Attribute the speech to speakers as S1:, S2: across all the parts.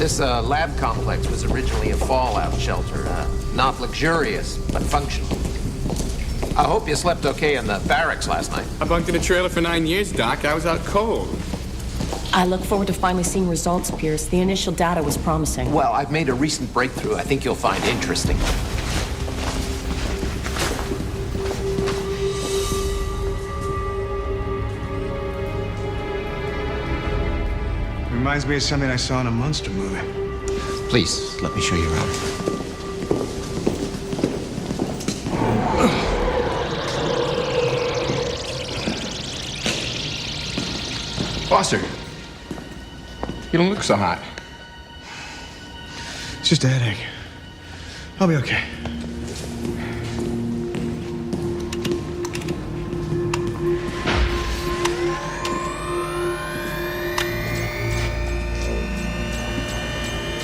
S1: This lab complex was originally a fallout shelter. Not luxurious, but functional. I hope you slept okay in the barracks last night.
S2: I bunked in a trailer for 9 years, Doc. I was out cold.
S3: I look forward to finally seeing results, Pierce. The initial data was promising.
S1: Well, I've made a recent breakthrough I think you'll find interesting.
S4: Reminds me of something I saw in a monster movie.
S1: Please, let me show you around.
S2: Foster, you don't look so hot.
S4: It's just a headache. I'll be okay.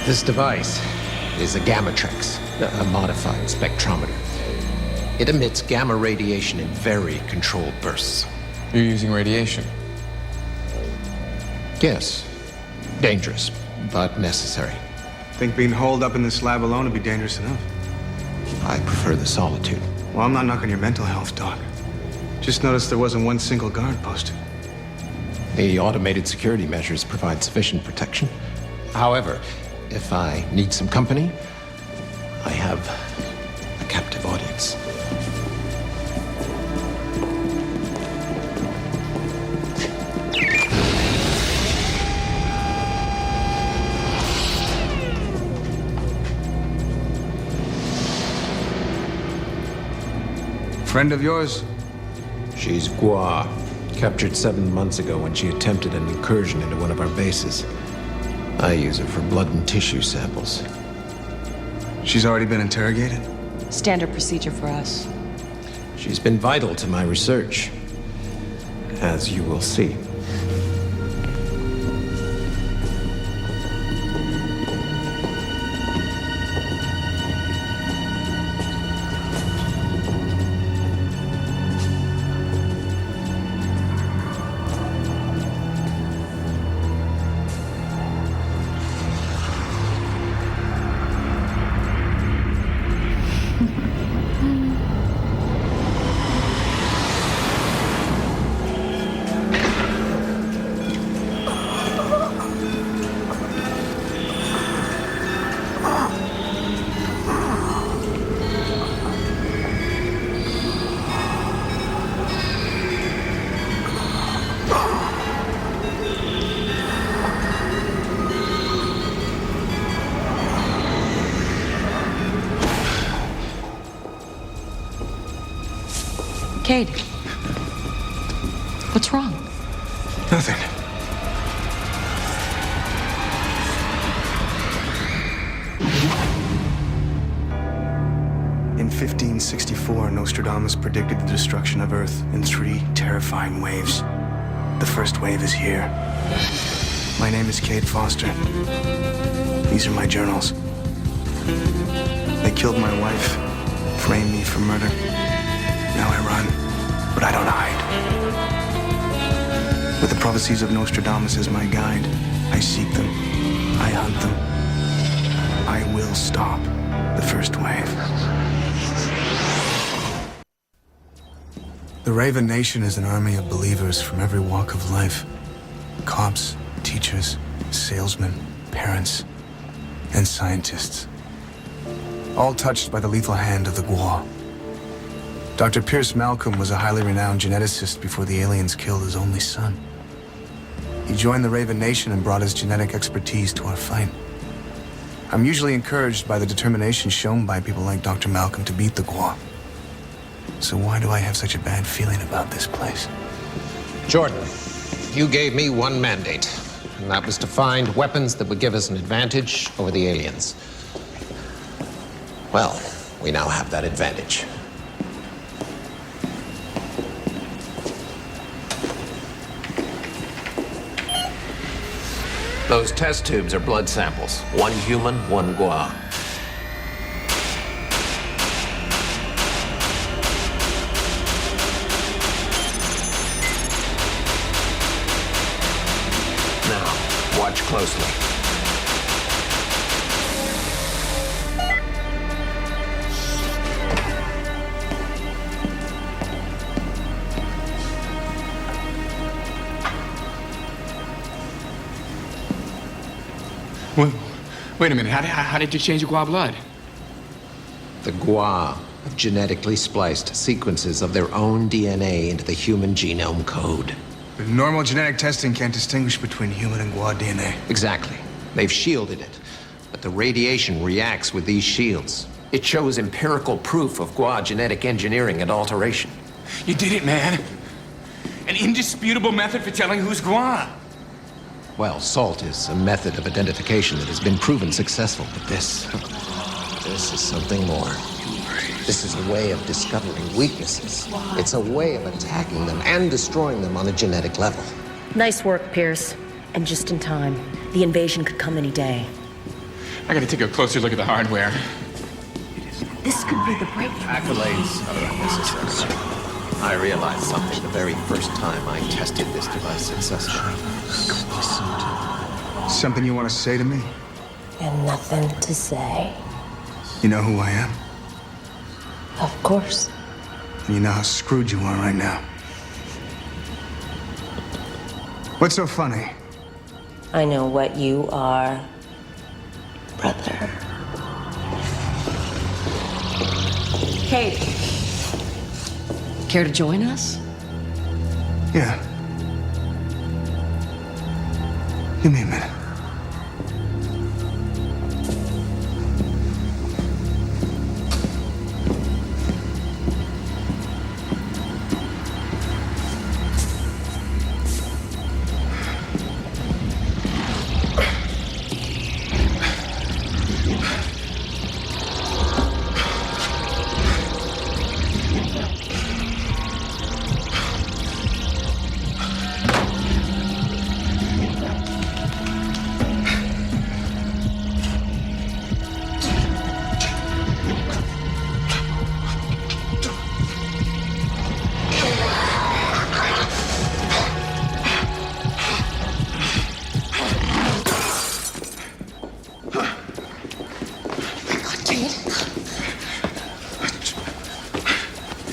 S1: This device is a Gammatrix, a modified spectrometer. It emits gamma radiation in very controlled bursts.
S2: You're using radiation?
S1: Yes, dangerous, but necessary.
S4: Think being holed up in this lab alone would be dangerous enough?
S1: I prefer the solitude.
S4: Well, I'm not knocking your mental health, Doc. Just noticed there wasn't one single guard posted.
S1: The automated security measures provide sufficient protection. However, if I need some company, I have a captive audience.
S4: Friend of yours?
S1: She's Gua, captured 7 months ago when she attempted an incursion into one of our bases. I use her for blood and tissue samples.
S4: She's already been interrogated?
S3: Standard procedure for us.
S1: She's been vital to my research, as you will see.
S3: Cade, what's wrong?
S4: Nothing. In 1564, Nostradamus predicted the destruction of Earth in 3 terrifying waves. The first wave is here. My name is Cade Foster. These are my journals. They killed my wife, framed me for murder. Now I run, but I don't hide. With the prophecies of Nostradamus as my guide, I seek them, I hunt them. I will stop the first wave. The Raven Nation is an army of believers from every walk of life. Cops, teachers, salesmen, parents, and scientists. All touched by the lethal hand of the Gua. Dr. Pierce Malcolm was a highly renowned geneticist before the aliens killed his only son. He joined the Raven Nation and brought his genetic expertise to our fight. I'm usually encouraged by the determination shown by people like Dr. Malcolm to beat the Gua. So why do I have such a bad feeling about this place?
S1: Jordan, you gave me one mandate, and that was to find weapons that would give us an advantage over the aliens. Well, we now have that advantage. Those test tubes are blood samples. 1 human, 1 Gua. Now, watch closely.
S2: Wait a minute. How did you change the Gua blood?
S1: The Gua have genetically spliced sequences of their own DNA into the human genome code.
S4: But normal genetic testing can't distinguish between human and Gua DNA.
S1: Exactly. They've shielded it. But the radiation reacts with these shields. It shows empirical proof of Gua genetic engineering and alteration.
S2: You did it, man. An indisputable method for telling who's Gua.
S1: Well, SALT is a method of identification that has been proven successful, but this is something more. This is a way of discovering weaknesses. It's a way of attacking them and destroying them on a genetic level.
S3: Nice work, Pierce. And just in time. The invasion could come any day.
S2: I gotta take a closer look at the hardware.
S3: This could be the breakthrough.
S1: Accolades are unnecessary. I realized something the very first time I tested this device successfully.
S4: Something you want to say to me?
S3: And nothing to say.
S4: You know who I am?
S3: Of course.
S4: And you know how screwed you are right now. What's so funny?
S3: I know what you are, brother. Cade. Care to join us?
S4: Yeah. Give me a minute.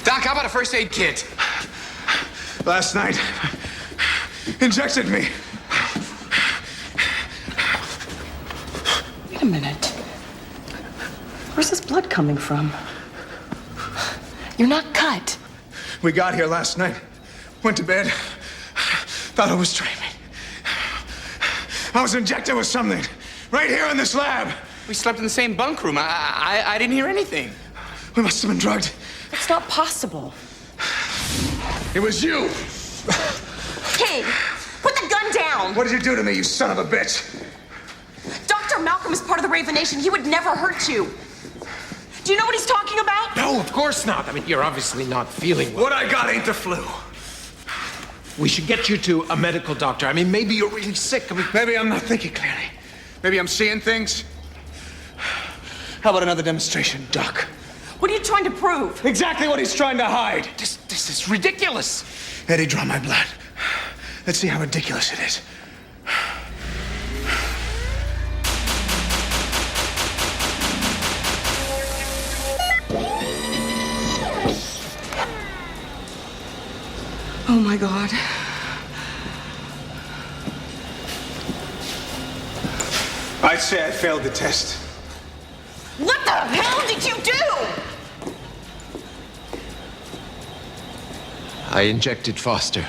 S2: Doc, how about a first aid kit?
S4: Last night, injected me.
S3: Wait a minute. Where's this blood coming from? You're not cut.
S4: We got here last night, went to bed, thought I was dreaming. I was injected with something, right here in this lab.
S2: We slept in the same bunk room. I didn't hear anything.
S4: We must have been drugged.
S3: It's not possible.
S4: It was you.
S5: Cade, put the gun down!
S4: What did you do to me, you son of a bitch?
S5: Dr. Malcolm is part of the Raven Nation. He would never hurt you. Do you know what he's talking about?
S1: No, of course not. I mean, you're obviously not feeling well.
S4: What I got ain't the flu.
S1: We should get you to a medical doctor. I mean, maybe you're really sick. I mean,
S4: Maybe I'm not thinking clearly. Maybe I'm seeing things. How about another demonstration, Doc?
S5: What are you trying to prove?
S4: Exactly what he's trying to hide.
S1: this is ridiculous.
S4: Eddie, draw my blood. Let's see how ridiculous it is.
S5: Oh my God.
S4: I'd say I failed the test.
S5: What the hell did you do?
S1: I injected Foster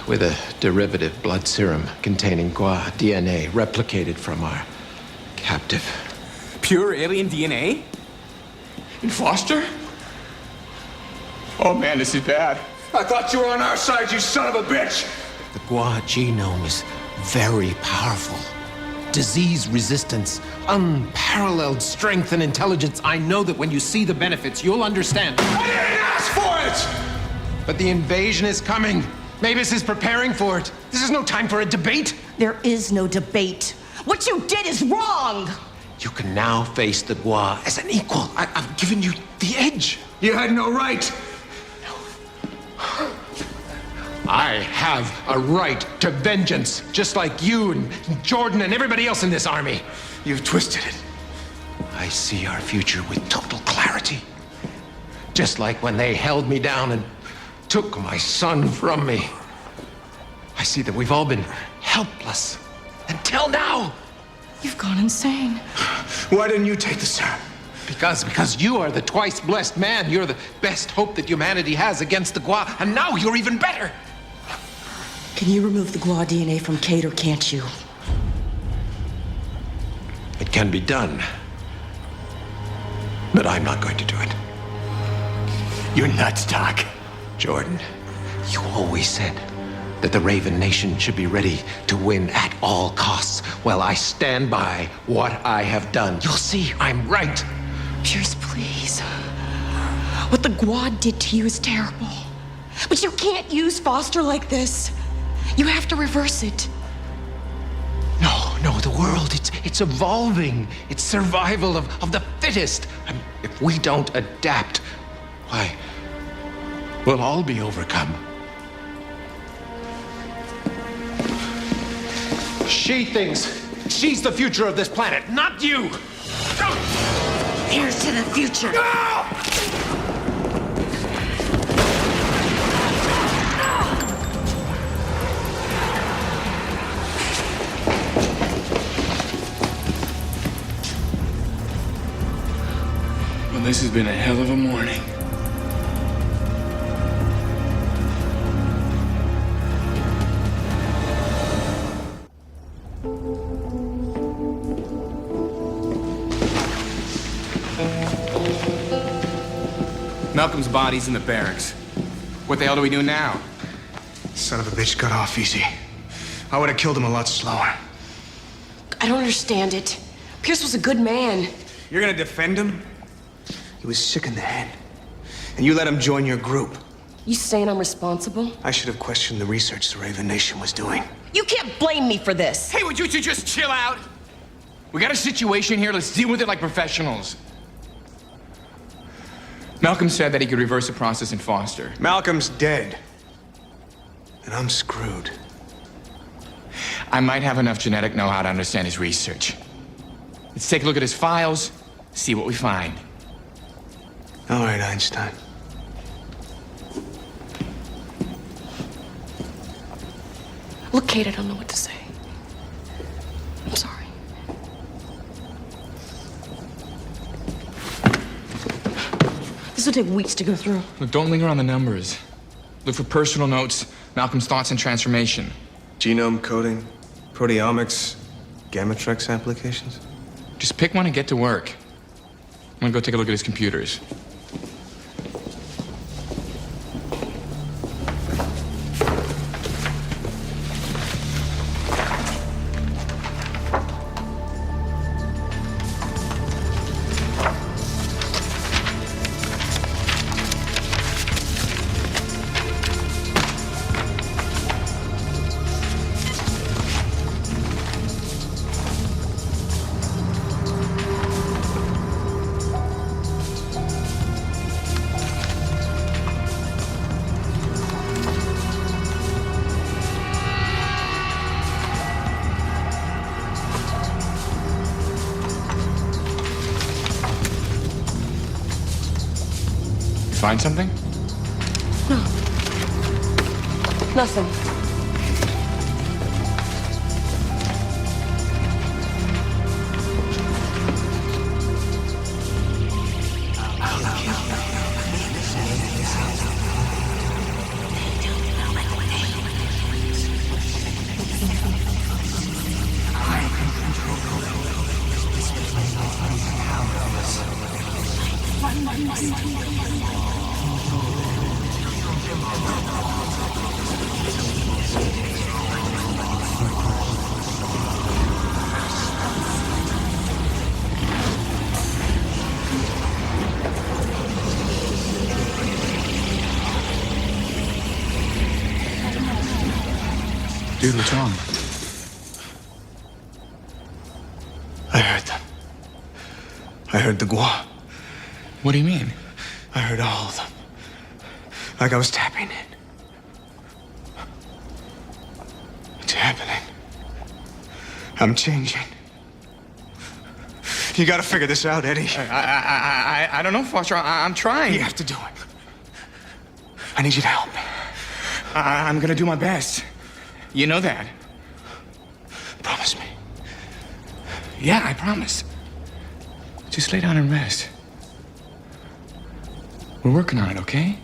S1: with a derivative blood serum containing Gua DNA replicated from our captive.
S2: Pure alien DNA? In Foster? Oh man, this is bad.
S4: I thought you were on our side, you son of a bitch!
S1: The Gua genome is very powerful. Disease resistance, unparalleled strength and intelligence. I know that when you see the benefits, you'll understand.
S4: I didn't ask for it!
S1: But the invasion is coming. Mavis is preparing for it. This is no time for a debate.
S5: There is no debate. What you did is wrong.
S1: You can now face the Gua as an equal. I've given you the edge.
S4: You had no right.
S1: I have a right to vengeance, just like you and Jordan and everybody else in this army.
S4: You've twisted it.
S1: I see our future with total clarity. Just like when they held me down and took my son from me. I see that we've all been helpless until now.
S3: You've gone insane.
S4: Why didn't you take the serum?
S1: Because you are the twice blessed man. You're the best hope that humanity has against the Gua, and now you're even better.
S5: Can you remove the Gua DNA from Cade, or can't you?
S1: It can be done. But I'm not going to do it.
S2: You're nuts, Doc.
S1: Jordan, you always said that the Raven Nation should be ready to win at all costs. Well, I stand by what I have done. You'll see I'm right.
S5: Pierce, please. What the Gua did to you is terrible. But you can't use Foster like this. You have to reverse it.
S1: No, the world, it's evolving. It's survival of the fittest. And if we don't adapt, why, we'll all be overcome. She thinks she's the future of this planet, not you!
S5: Here's to the future.
S2: Well, this has been a hell of a morning. Malcolm's body's in the barracks. What the hell do we do now?
S4: Son of a bitch got off easy. I would have killed him a lot slower.
S5: I don't understand it. Pierce was a good man.
S4: You're gonna defend him? He was sick in the head. And you let him join your group.
S5: You saying I'm responsible?
S4: I should have questioned the research the Raven Nation was doing.
S5: You can't blame me for this.
S2: Hey, would you two just chill out? We got a situation here. Let's deal with it like professionals. Malcolm said that he could reverse the process in Foster.
S4: Malcolm's dead. And I'm screwed.
S2: I might have enough genetic know-how to understand his research. Let's take a look at his files, see what we find.
S4: All right, Einstein.
S3: Look, Cade, I don't know what to say. I'm sorry. This will take weeks to go through.
S2: Look, don't linger on the numbers. Look for personal notes, Malcolm's thoughts and transformation.
S4: Genome coding, proteomics, Gamatrex applications.
S2: Just pick one and get to work. I'm gonna go take a look at his computers. Find something?
S3: Nothing.
S2: Dude, what's wrong?
S4: I heard them. I heard the Gua.
S2: What do you mean?
S4: I heard all of them. Like I was tapping in. It's happening. I'm changing. You gotta figure this out, Eddie.
S2: I don't know, Foster. I'm trying.
S4: You have to do it. I need you to help me.
S2: I'm gonna do my best. You know that.
S4: Promise me.
S2: Yeah, I promise. Just lay down and rest. We're working on it, okay?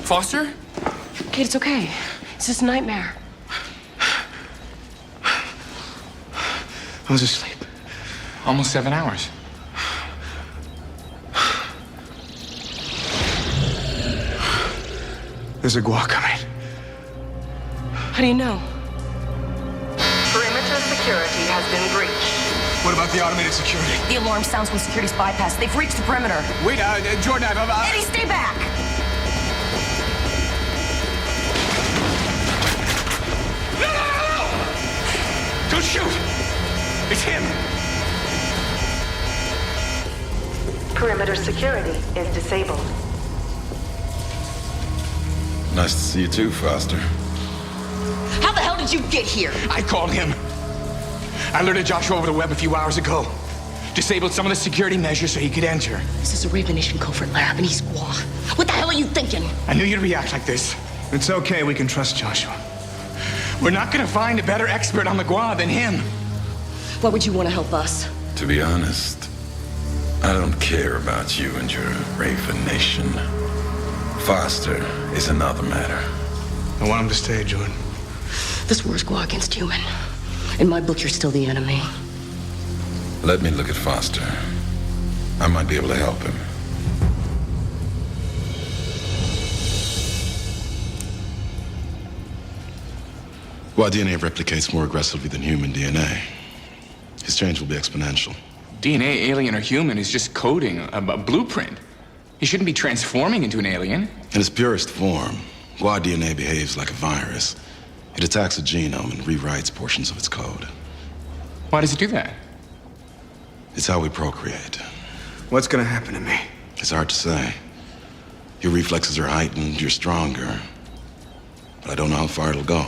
S2: Foster?
S3: Cade, it's okay. It's just a nightmare.
S4: I was asleep.
S2: Almost 7 hours.
S4: There's a guac coming.
S3: How do you know?
S6: Perimeter security has been breached.
S4: What about the automated security?
S5: The alarm sounds when security's bypassed. They've reached the perimeter.
S2: Wait, Jordan,
S5: Eddie, stay back!
S2: Don't shoot! It's him!
S6: Perimeter security is disabled.
S7: Nice to see you too, Foster.
S5: How the hell did you get here?
S2: I called him. I alerted Joshua over the web a few hours ago. Disabled some of the security measures so he could enter.
S5: This is a Raven Nation covert lab, and he's Gua. What the hell are you thinking?
S2: I knew you'd react like this.
S4: It's okay, we can trust Joshua.
S2: We're not gonna find a better expert on the Gua than him.
S5: Why would you want to help us?
S7: To be honest, I don't care about you and your Raven Nation. Foster is another matter.
S4: I want him to stay, Jordan.
S5: This war's Gua against human. In my book, you're still the enemy.
S7: Let me look at Foster. I might be able to help him. While DNA replicates more aggressively than human DNA, his change will be exponential.
S2: DNA, alien or human, is just coding, a blueprint. He shouldn't be transforming into an alien.
S7: In its purest form, Gua DNA behaves like a virus. It attacks a genome and rewrites portions of its code.
S2: Why does it do that?
S7: It's how we procreate.
S4: What's gonna happen to me?
S7: It's hard to say. Your reflexes are heightened, you're stronger. But I don't know how far it'll go.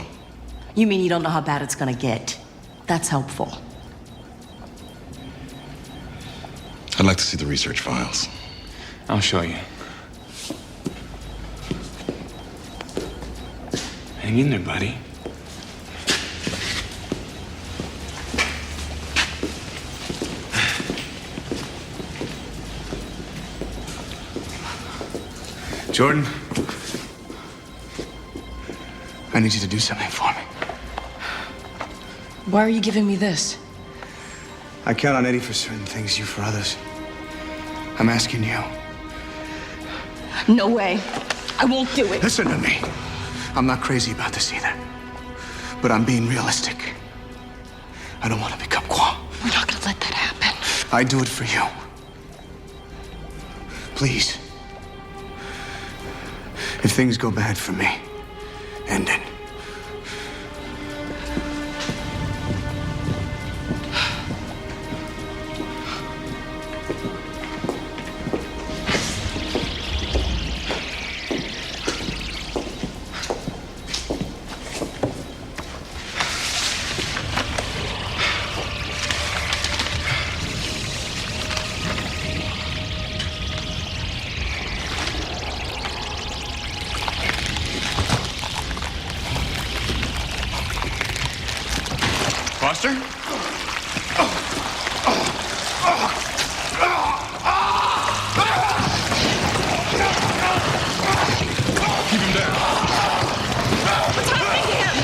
S5: You mean you don't know how bad it's gonna get? That's helpful.
S7: I'd like to see the research files.
S2: I'll show you. Hang in there, buddy.
S4: Jordan, I need you to do something for me.
S3: Why are you giving me this?
S4: I count on Eddie for certain things, you for others. I'm asking you.
S3: No way. I won't do it.
S4: Listen to me. I'm not crazy about this either. But I'm being realistic. I don't want to become Qua.
S3: We're not gonna let that happen.
S4: I do it for you. Please. If things go bad for me, end it.
S2: Foster? Keep him down.
S3: What's happening to him?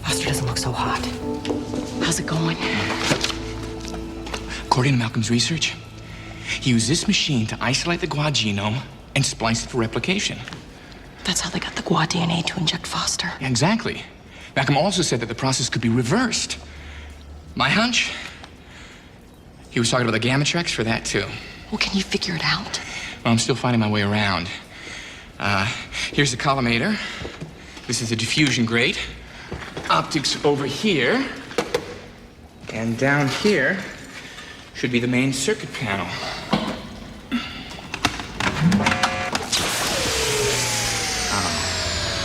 S3: Foster doesn't look so hot. How's it going?
S2: According to Malcolm's research, he used this machine to isolate the Gua genome and splice it for replication.
S3: That's how they got the Gua DNA to inject Foster.
S2: Yeah, exactly. Malcolm also said that the process could be reversed. My hunch? He was talking about the gamma tracks for that, too.
S3: Well, can you figure it out?
S2: Well, I'm still finding my way around. Here's the collimator. This is the diffusion grate. Optics over here. And down here should be the main circuit panel.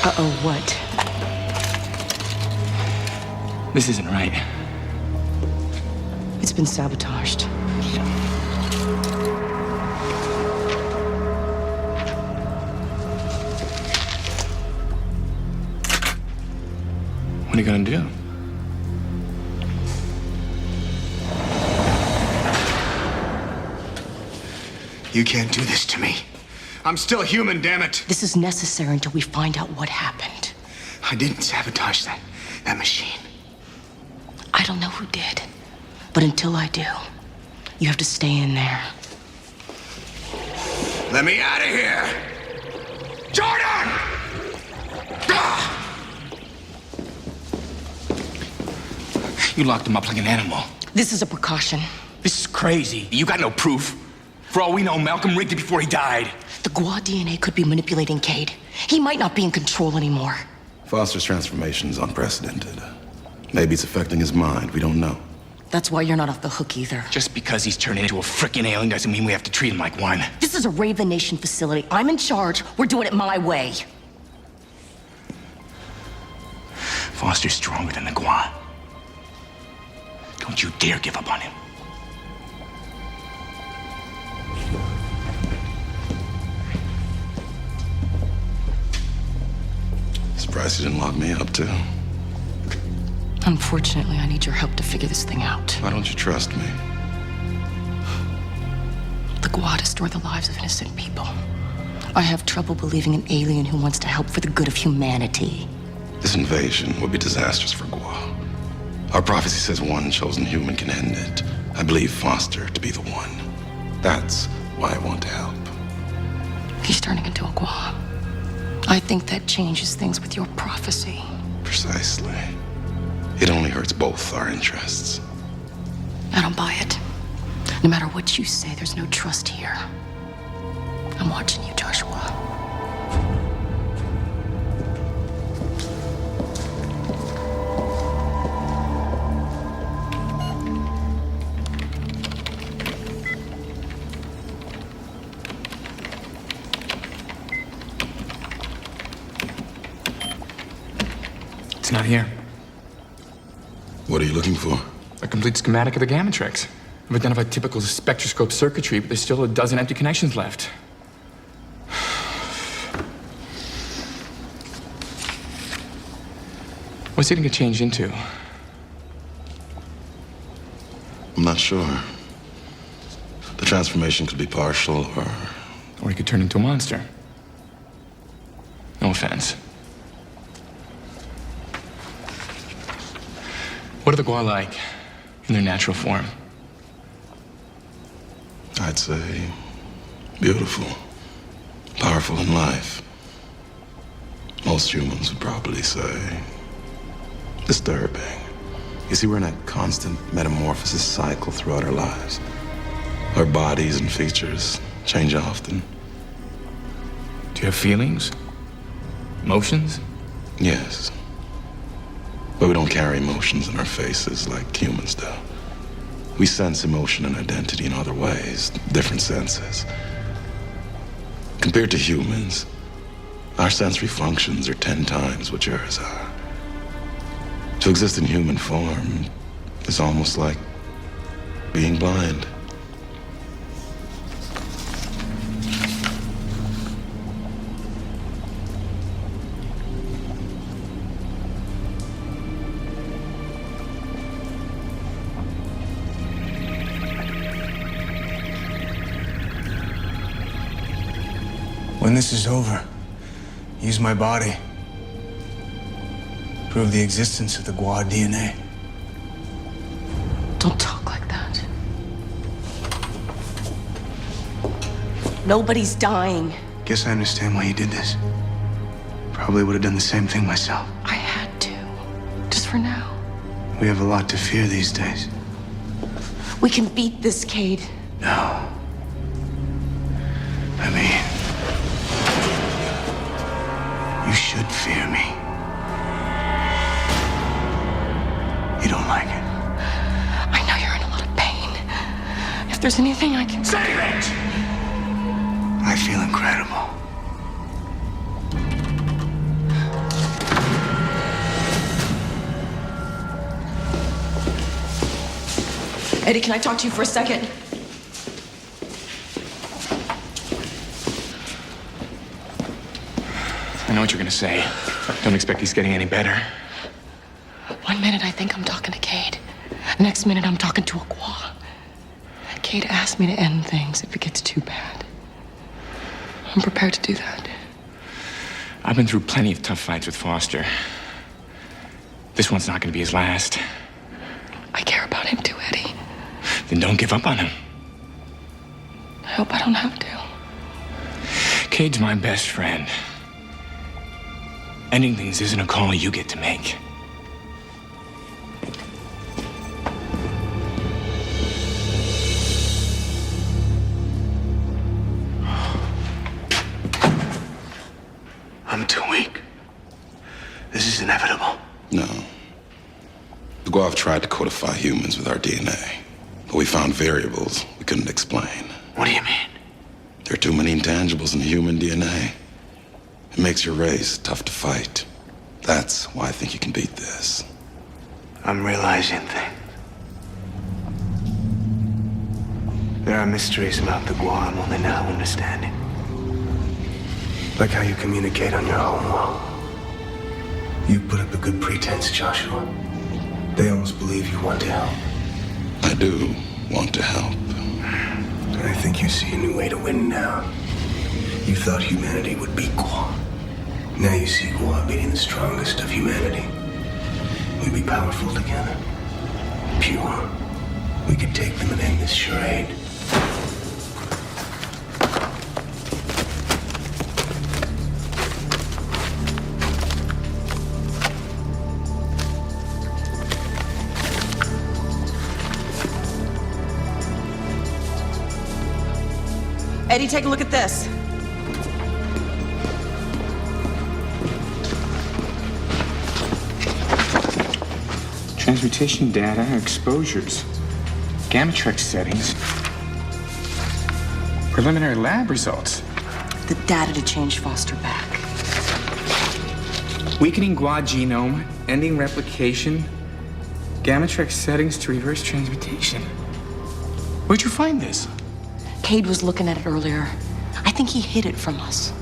S3: Uh-oh, what?
S2: This isn't right.
S3: It's been sabotaged.
S2: What are you gonna do?
S4: You can't do this to me. I'm still human, damn it.
S3: This is necessary until we find out what happened.
S4: I didn't sabotage that machine.
S3: I don't know who did, but until I do, you have to stay in there.
S4: Let me out of here! Jordan!
S2: You locked him up like an animal.
S3: This is a precaution.
S2: This is crazy. You got no proof. For all we know, Malcolm rigged it before he died.
S3: The Gua DNA could be manipulating Cade. He might not be in control anymore.
S7: Foster's transformation is unprecedented. Maybe it's affecting his mind. We don't know.
S3: That's why you're not off the hook either.
S2: Just because he's turned into a frickin' alien doesn't mean we have to treat him like one.
S3: This is a Raven Nation facility. I'm in charge. We're doing it my way.
S2: Foster's stronger than the Gua. Don't you dare give up on him.
S7: Surprised you didn't lock me up, too.
S3: Unfortunately, I need your help to figure this thing out.
S7: Why don't you trust me?
S3: The Gua destroy the lives of innocent people. I have trouble believing an alien who wants to help for the good of humanity.
S7: This invasion would be disastrous for Gua. Our prophecy says one chosen human can end it. I believe Foster to be the one. That's why I want to help.
S3: He's turning into a Gua. I think that changes things with your prophecy.
S7: Precisely. It only hurts both our interests.
S3: I don't buy it. No matter what you say, there's no trust here. I'm watching you, Joshua.
S2: It's not here.
S7: What are you looking for?
S2: A complete schematic of the gamma tracks. I've identified typical spectroscope circuitry, but there's still a dozen empty connections left. What's it gonna change into?
S7: I'm not sure. The transformation could be partial,
S2: Or he could turn into a monster. No offense. What are the Gua like in their natural form?
S7: I'd say beautiful, powerful in life. Most humans would probably say disturbing. You see, we're in a constant metamorphosis cycle throughout our lives. Our bodies and features change often.
S2: Do you have feelings? Emotions?
S7: Yes. But we don't carry emotions in our faces like humans do. We sense emotion and identity in other ways, different senses. Compared to humans, our sensory functions are 10 times what yours are. To exist in human form is almost like being blind.
S4: When this is over, use my body. Prove the existence of the Gua DNA.
S3: Don't talk like that.
S5: Nobody's dying.
S4: Guess I understand why you did this. Probably would have done the same thing myself.
S3: I had to. Just for now.
S4: We have a lot to fear these days.
S5: We can beat this, Cade.
S4: No. I mean, you should fear me. You don't like it?
S3: I know you're in a lot of pain. If there's anything I can...
S2: Save it!
S4: I feel incredible.
S5: Eddie, can I talk to you for a second?
S2: I know what you're gonna say. Don't expect he's getting any better.
S3: 1 minute I think I'm talking to Cade. The next minute I'm talking to a Gua. Cade asked me to end things if it gets too bad. I'm prepared to do that.
S2: I've been through plenty of tough fights with Foster. This one's not gonna be his last.
S3: I care about him too, Eddie.
S2: Then don't give up on him.
S3: I hope I don't have to.
S2: Cade's my best friend. Ending things isn't a call you get to make.
S4: I'm too weak. This is inevitable.
S7: No. The Gua have tried to codify humans with our DNA, but we found variables we couldn't explain.
S4: What do you mean?
S7: There are too many intangibles in human DNA. It makes your race tough to fight. That's why I think you can beat this.
S4: I'm realizing things. There are mysteries about the Gua I'm only now understanding. Like how you communicate on your home wall. You put up a good pretense, Joshua. They almost believe you want to help.
S7: I do want to help.
S4: I think you see a new way to win now. You thought humanity would beat Gua. Now you see Gua beating the strongest of humanity. We'd be powerful together. Pure. We could take them and end this charade.
S5: Eddie, take a look at this.
S2: Transmutation data, exposures, Gamatrex settings, preliminary lab results.
S5: The data to change Foster back.
S2: Weakening Gua genome, ending replication, Gamatrex settings to reverse transmutation. Where'd you find this?
S3: Cade was looking at it earlier. I think he hid it from us.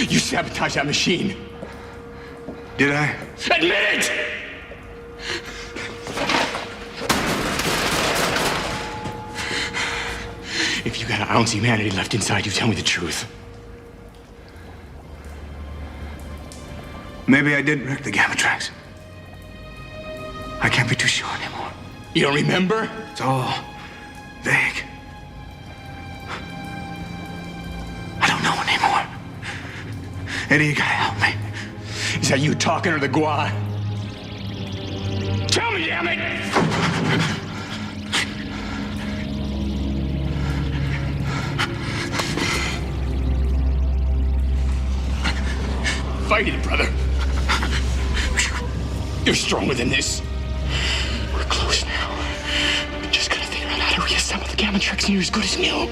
S2: You sabotaged that machine.
S4: Did I?
S2: Admit it! If you got an ounce of humanity left inside you, tell me the truth.
S4: Maybe I didn't wreck the gamma tracks. I can't be too sure anymore.
S2: You don't remember?
S4: It's all vague. I don't know anymore. Eddie, you gotta help me.
S2: Is that you talking or the Gua? Tell me, damn it! Fight it, brother. You're stronger than this. We're close now. We just gotta figure out how to reassemble the gamma tracks, and you're as good as new.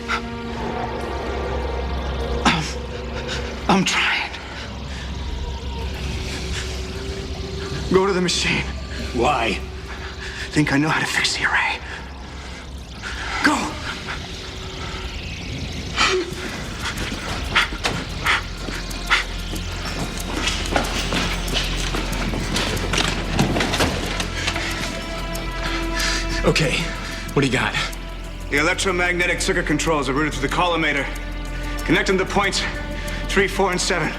S4: I'm trying. Go to the machine.
S2: Why?
S4: Think I know how to fix the array. Go!
S2: Okay, what do you got?
S4: The electromagnetic circuit controls are routed through the collimator. Connect them to points 3, 4, and 7.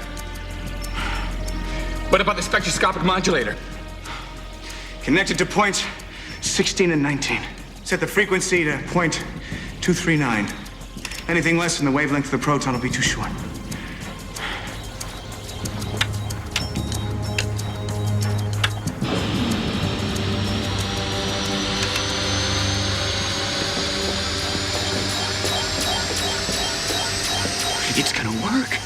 S2: What about the spectroscopic modulator?
S4: Connected to points 16 and 19. Set the frequency to point 239. Anything less than the wavelength of the proton will be too short. It's gonna work.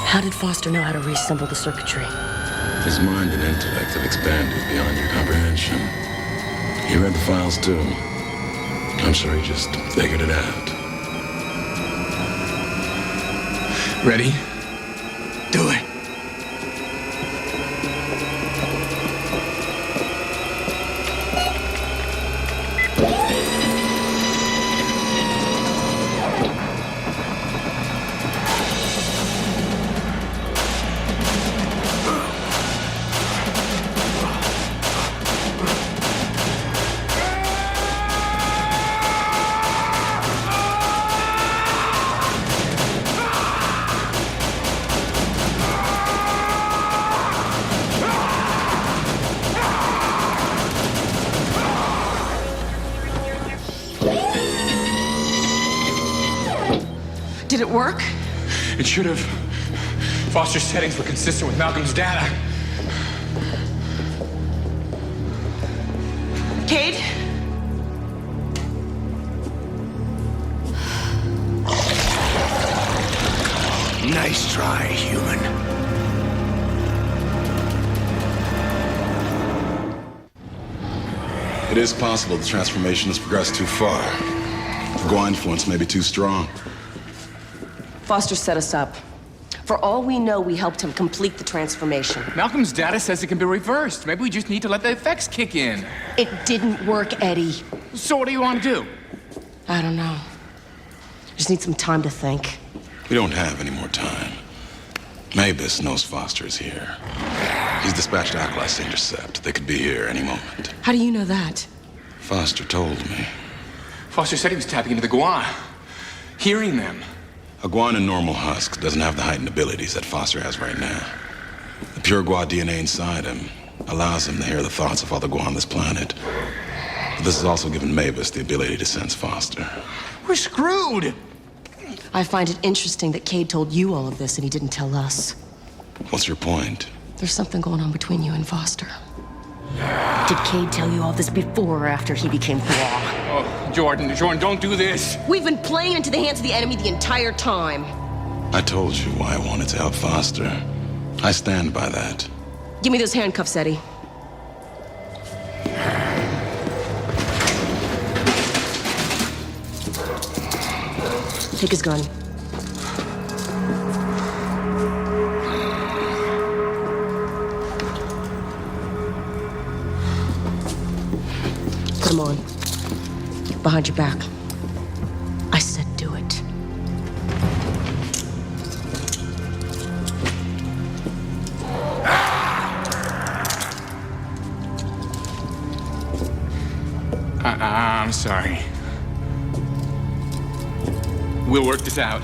S3: How did Foster know how to reassemble the circuitry?
S7: His mind and intellect have expanded beyond your comprehension. He read the files too. I'm sure he just figured it out.
S2: Ready?
S4: Do it.
S3: Did it work?
S2: It should have. Foster's settings were consistent with Malcolm's data.
S3: Cade?
S4: Nice try, human.
S7: It is possible the transformation has progressed too far. The Gua influence may be too strong.
S3: Foster set us up. For all we know, we helped him complete the transformation.
S2: Malcolm's data says it can be reversed. Maybe we just need to let the effects kick in.
S3: It didn't work, Eddie.
S2: So what do you want to do?
S3: I don't know. Just need some time to think.
S7: We don't have any more time. Mavis knows Foster is here. He's dispatched acolytes to intercept. They could be here any moment.
S3: How do you know that?
S7: Foster told me.
S2: Foster said he was tapping into the Gua, hearing them.
S7: A Guan in normal husk doesn't have the heightened abilities that Foster has right now. The pure Gua DNA inside him allows him to hear the thoughts of other Gua on this planet. But this has also given Mavis the ability to sense Foster.
S2: We're screwed!
S3: I find it interesting that Cade told you all of this and he didn't tell us.
S7: What's your point?
S3: There's something going on between you and Foster. Did Cade tell you all this before or after he became Gua?
S2: Oh, Jordan, don't do this.
S3: We've been playing into the hands of the enemy the entire time.
S7: I told you why I wanted to help Foster. I stand by that.
S3: Give me those handcuffs, Eddie. Take his gun. Put him on. Behind your back. I said do it.
S2: I'm sorry. We'll work this out.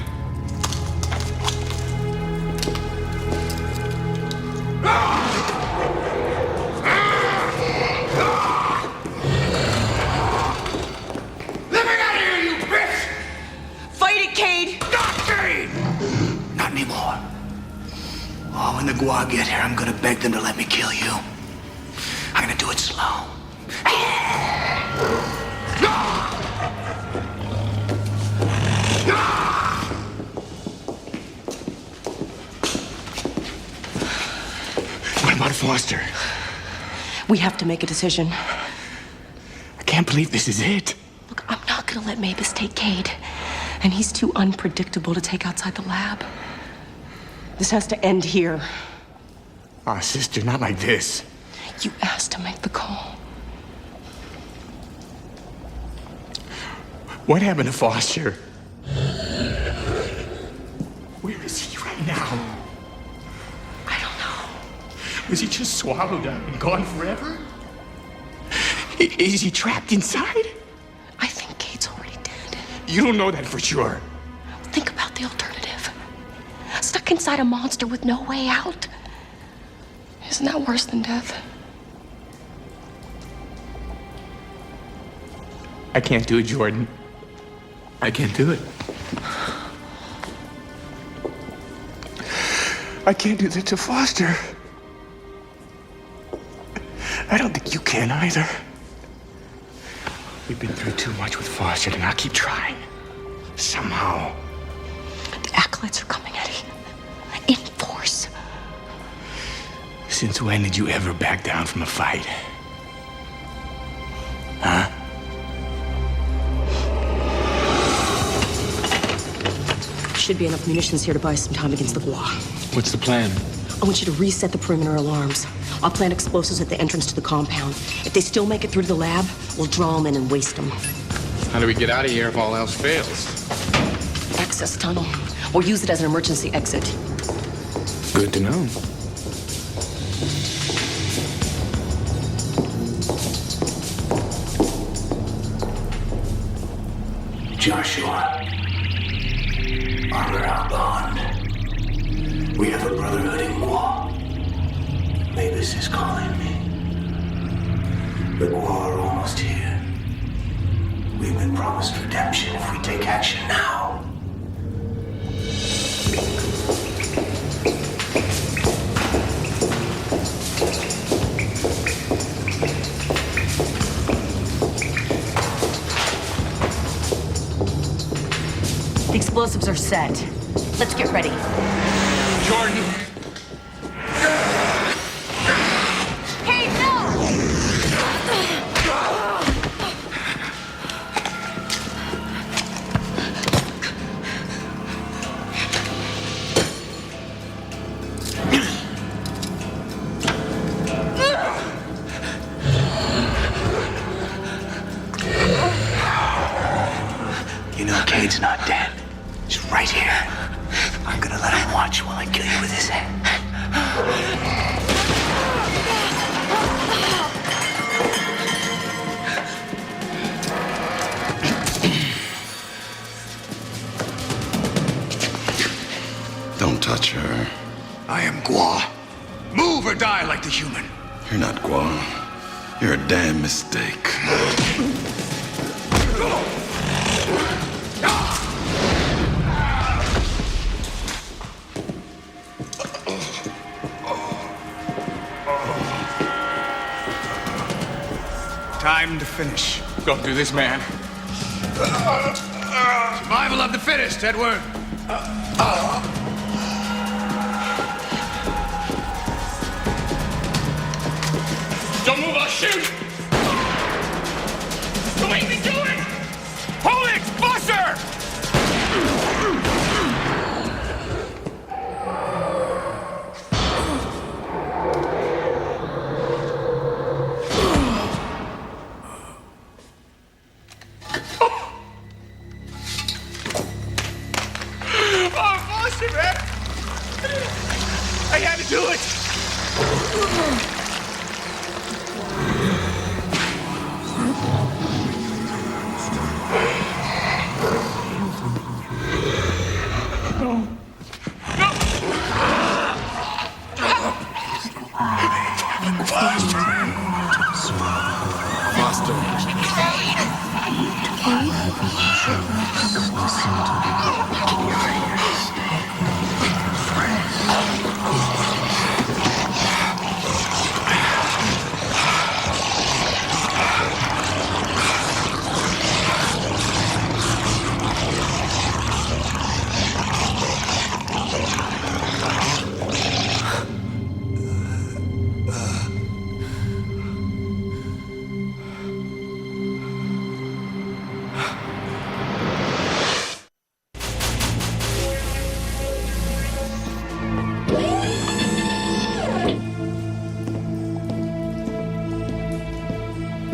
S8: Let me out of here, you bitch!
S5: Fight it, Cade!
S8: Not Cade! Not anymore. Oh, when the Gua get here, I'm gonna beg them to let me kill you. I'm gonna do it slow.
S2: What about Foster?
S3: We have to make a decision.
S2: I can't believe this is it.
S3: Look, I'm not gonna let Mavis take Cade. And he's too unpredictable to take outside the lab. This has to end here.
S2: Oh, sister, not like this.
S3: You asked to make the call.
S2: What happened to Foster? Where is he right now?
S3: I don't know.
S2: Was he just swallowed up and gone forever? Is he trapped inside?
S3: I think Cade's already dead.
S2: You don't know that for sure.
S3: Think about the alternative. Stuck inside a monster with no way out. Isn't that worse than death?
S2: I can't do it, Jordan. I can't do it. I can't do that to Foster. I don't think you can either. We've been through too much with Foster to not keep trying. Somehow.
S3: The acolytes are coming, Eddie. In force.
S2: Since when did you ever back down from a fight? Huh?
S3: Should be enough munitions here to buy some time against the Gua.
S2: What's the plan?
S3: I want you to reset the perimeter alarms. I'll plant explosives at the entrance to the compound. If they still make it through to the lab, we'll draw them in and waste them.
S2: How do we get out of here if all else fails?
S3: Access tunnel. Or use it as an emergency exit.
S2: Good to know.
S8: Joshua, honor our bond. We have a brotherhood in war. Mavis is calling me. The Gua are almost here. We've been promised redemption if we take action now.
S3: The explosives are set. Let's get ready.
S2: Jordan!
S5: Cade, no!
S8: You know Cade's not dead. He's right here. I'm gonna let him watch while I kill you with his head.
S7: Don't touch her.
S8: I am Gua. Move or die like the human.
S7: You're not Gua. You're a damn mistake.
S8: Time to finish.
S2: Don't do this, man.
S8: Survival of the fittest, Edward.
S2: Don't move, I'll shoot! Don't make me do it! Hold it, Foster!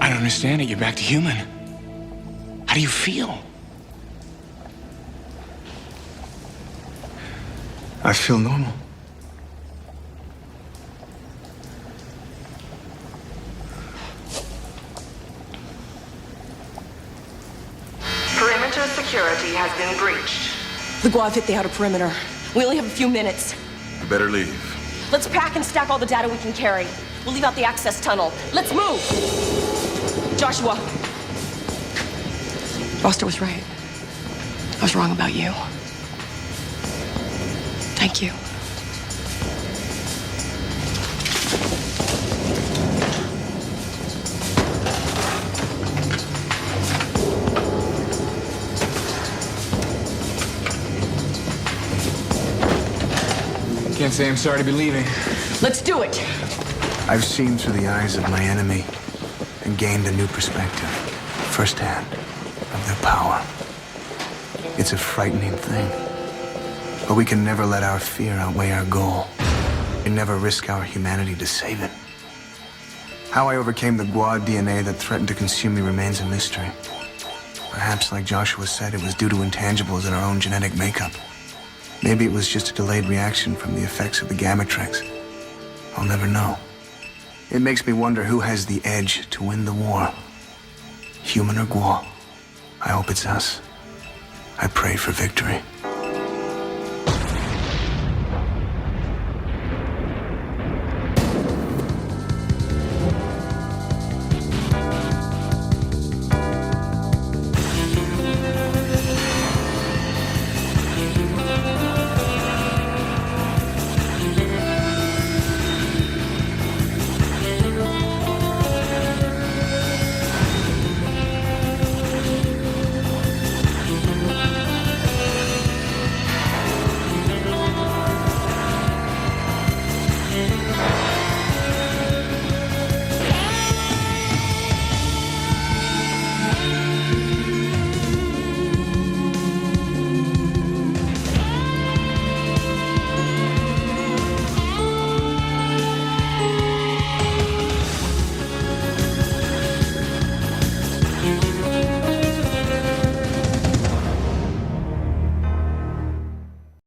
S2: I don't understand it. You're back to human. How do you feel?
S4: I feel normal.
S6: Perimeter security has been breached.
S5: The Guav hit the outer perimeter. We only have a few minutes.
S7: You better leave.
S5: Let's pack and stack all the data we can carry. We'll leave out the access tunnel. Let's move! Joshua. Foster was right. I was wrong about you. Thank you.
S2: Can't say I'm sorry to be leaving.
S5: Let's do it!
S4: I've seen through the eyes of my enemy and gained a new perspective, firsthand, of their power. It's a frightening thing, but we can never let our fear outweigh our goal. We never risk our humanity to save it. How I overcame the Guad DNA that threatened to consume me remains a mystery. Perhaps, like Joshua said, it was due to intangibles in our own genetic makeup. Maybe it was just a delayed reaction from the effects of the Gammatrix. I'll never know. It makes me wonder who has the edge to win the war. Human or Guo? I hope it's us. I pray for victory.